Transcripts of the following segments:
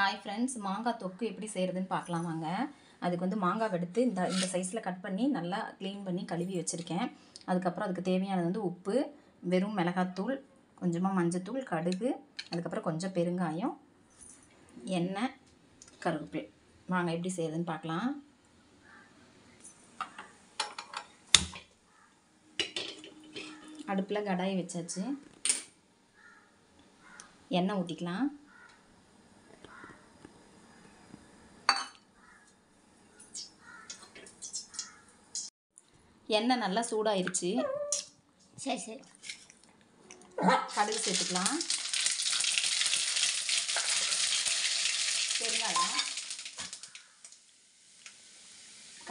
Hi friends, மாங்காய் தொக்கு எப்படி செய்கிறதுன்னு பார்க்கலாம் வாங்க. அதுக்கு வந்து மாங்காய் எடுத்து இந்த சைஸில் கட் பண்ணி நல்லா க்ளீன் பண்ணி கழுவி வச்சுருக்கேன். அதுக்கப்புறம் அதுக்கு தேவையானது வந்து உப்பு, வெறும் மிளகாத்தூள், கொஞ்சமாக மஞ்சத்தூள், கடுகு, அதுக்கப்புறம் கொஞ்சம் பெருங்காயம், எண்ணெய், கருவேப்பிலை. வாங்க எப்படி செய்கிறதுன்னு பார்க்கலாம். அடுப்பில் கடாயை வச்சாச்சு. எண்ணெய் ஊற்றிக்கலாம். எண்ணெய் நல்லா சூடாயிருச்சு. சரி கடுகு சேர்த்துக்கலாம். பெருங்காயம்,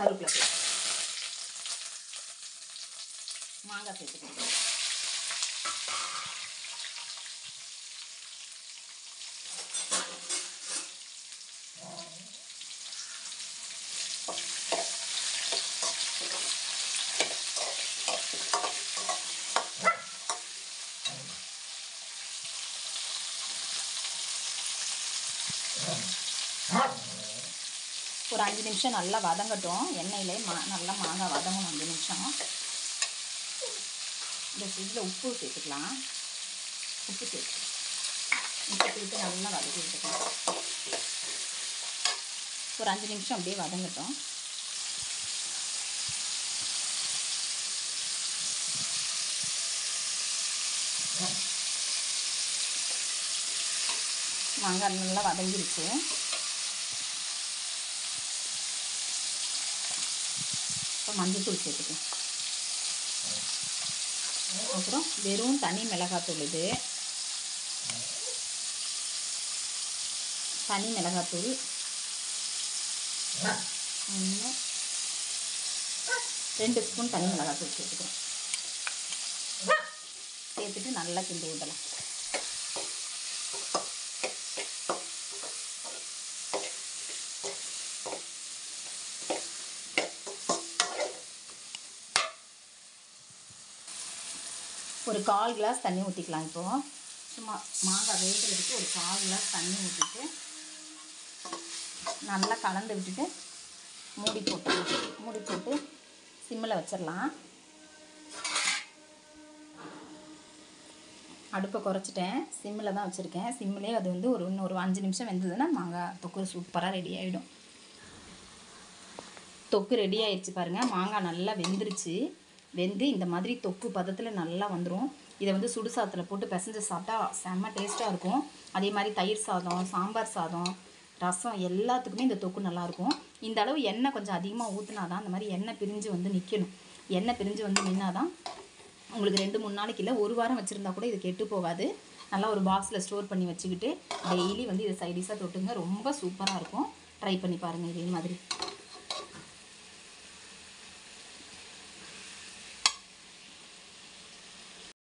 கருவேப்பிலை, மாங்காய் சேர்த்துக்கலாம். ஒரு 5 நிமிஷம் நல்லா வதங்கட்டும். எண்ணெயிலே நல்லா மாங்காய் வதங்கணும் 5 நிமிஷம். இந்த இதில் உப்பு சேர்த்துக்கலாம். உப்பு சேர்த்து நல்லா வதக்கி விட்டுக்கலாம். ஒரு 5 நிமிஷம் அப்படியே வதங்கட்டும். மாங்காய் நல்லா வதங்கிருச்சு. இப்போ மஞ்சத்தூள் சேர்த்துக்கலாம். அப்புறம் வெறும் தனி மிளகாத்தூள், இது தனி மிளகாத்தூள் 2 ஸ்பூன் தனி மிளகாத்தூள் சேர்த்துக்கிறோம். சேர்த்துட்டு நல்லா கிண்டி விடலாம். ஒரு 1/4 கிளாஸ் தண்ணி ஊற்றிக்கலாம். இப்போது சும்மா மாங்காய் வேகிறதுக்கு ஒரு 1/4 கிளாஸ் தண்ணி ஊற்றிட்டு நல்லா கலந்து விட்டுட்டு மூடி போட்டு சிம்மில் வச்சிடலாம். அடுப்பை குறைச்சிட்டேன், சிம்மில் தான் வச்சுருக்கேன். சிம்மிலே அது வந்து இன்னொரு 5 நிமிஷம் வெந்ததுன்னா மாங்காய் தொக்கு சூப்பராக ரெடி ஆகிடும். தொக்கு ரெடி ஆகிடுச்சு பாருங்கள். மாங்காய் நல்லா வெந்துருச்சு. வெந்து இந்த மாதிரி தொக்கு பதத்தில் நல்லா வந்துடும். இதை வந்து சுடு சாதத்தில் போட்டு பிசைஞ்சு சாப்பிட்டா செம்ம டேஸ்ட்டாக இருக்கும். அதே மாதிரி தயிர் சாதம், சாம்பார் சாதம், ரசம் எல்லாத்துக்குமே இந்த தொக்கு நல்லாயிருக்கும். இந்த அளவு எண்ணெய் கொஞ்சம் அதிகமாக ஊற்றினா தான் அந்த மாதிரி எண்ணெய் பிரிஞ்சு வந்து நிற்கணும். எண்ணெய் பிரிஞ்சு வந்து நின்னா தான் உங்களுக்கு 2-3 நாளைக்கு இல்லை 1 வாரம் வச்சுருந்தா கூட இது கெட்டு போகாது. நல்லா ஒரு பாக்ஸில் ஸ்டோர் பண்ணி வச்சுக்கிட்டு டெய்லி வந்து இதை சைடிஷாக தொட்டுங்க. ரொம்ப சூப்பராக இருக்கும். ட்ரை பண்ணி பாருங்கள் இதே மாதிரி.